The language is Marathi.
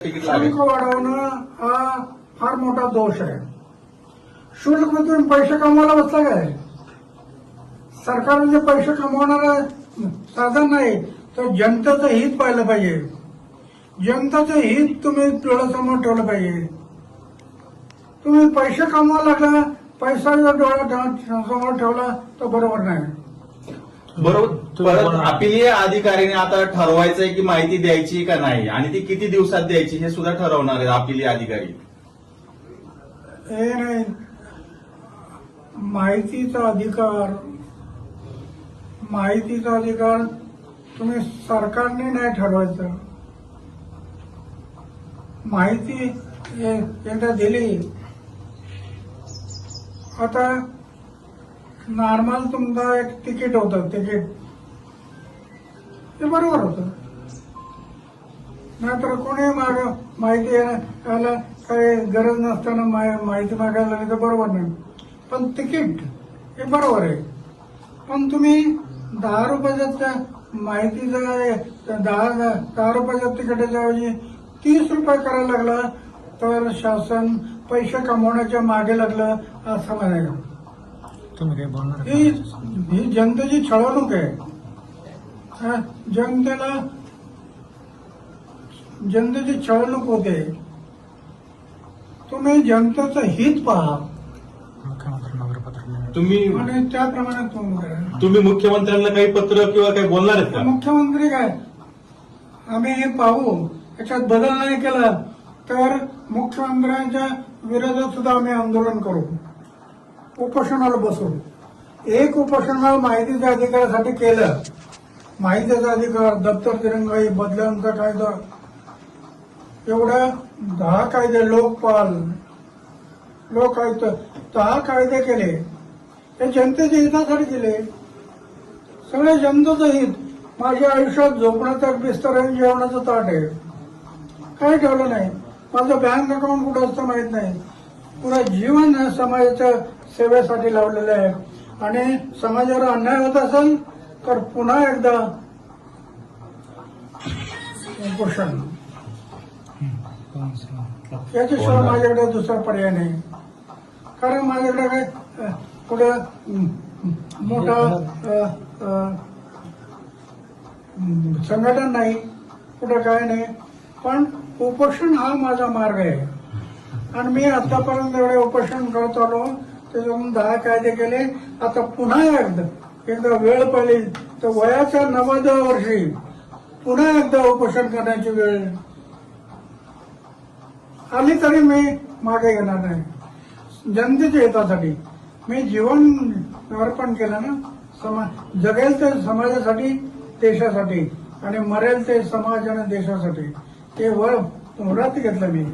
शुल्क वाढवणं हा फार मोठा दोष आहे. शुल्क तुम्ही पैसे कमवायला बसला काय? सरकारने जे पैसे कमवणारं साधन नाही तर जनतेचं हित पाहिलं पाहिजे. जनतेचं हित तुम्ही डोळ्यासमोर ठेवलं पाहिजे. तुम्ही पैसे कमवायला लागला, पैसा जर डोळ्यासमोर ठेवला तर बरोबर नाही. बरोबर. अपीलीय अधिकाऱ्याने आता ठरवायचंय की माहिती द्यायची का नाही आणि ती किती दिवसात द्यायची हे सुद्धा ठरवणार आहे अपीलीय अधिकारी. हे नाही, माहितीचा अधिकार तुम्ही सरकारने नाही ठरवायचं. माहिती एकदा दिली, आता नॉर्मल तुमचं एक तिकीट होतं, ते बरोबर होतं. नाहीतर कोणी माहिती यायला काही गरज नसताना माहिती मागायला लागली तर बरोबर नाही. पण तिकीट हे बरोबर आहे. पण तुम्ही 10 रुपयाच्या माहितीचं 10 रुपयाच्या तिकिटाच्या ऐवजी 30 रुपये करायला लागला तर शासन पैसे कमवण्याच्या मागे लागलं असं म्हणायला. तुम्ही काय बोलणार? ही जनतेची छळवणूक आहे. जनतेची छळवणूक होते. तुम्ही जनतेचं हित पहा तुम्ही आणि त्याप्रमाणे तुम्ही मुख्यमंत्र्यांना काही पत्र किंवा काही बोलणार आहेत का? मुख्यमंत्री काय, आम्ही हे पाहू, याच्यात बदल नाही केला तर मुख्यमंत्र्यांच्या विरोधात सुद्धा आम्ही आंदोलन करू, उपोषणाला बसू. एक उपोषणाला माहितीच्या अधिकारासाठी केलं. माहितीचा अधिकार, दप्तर दिरंगाई, बदल्यांचा कायदा, एवढ्या 10 कायदे, लोकपाल, लोक आयुक्त, 10 कायदे केले. हे जनतेच्या हितासाठी केले. सगळे जनतेचं हित. माझ्या आयुष्यात झोपण्याचा बिस्तर आणि जेवणाचं ताट आहे, काही ठेवलं नाही. माझं बँक अकाउंट कुठं असतं माहित नाही. पुरा जीवन समाजाच्या सेवेसाठी लावलेलं आहे. आणि समाजावर अन्याय होत असेल तर पुन्हा एकदा उपोषण. याच्याशिवाय माझ्याकडे दुसरा पर्याय नाही. कारण माझ्याकडे काय कुठं मोठा संघटन नाही, कुठं काय नाही. पण उपोषण हा माझा मार्ग आहे. आणि मी आतापर्यंत एवढे उपोषण करत आलो, त्याच्यातून 10 कायदे केले. आता पुन्हा एकदा वेळ पाहिली तर वयाच्या 90व्या वर्षी पुन्हा एकदा उपोषण करण्याची वेळ आली तरी मी मागे घेणार नाही. जनतेच्या हितासाठी मी जीवन अर्पण केलं ना. जगेल ते समाजासाठी, देशासाठी, आणि मरेल ते समाज आणि देशासाठी. ते व्रत घेतलं मी.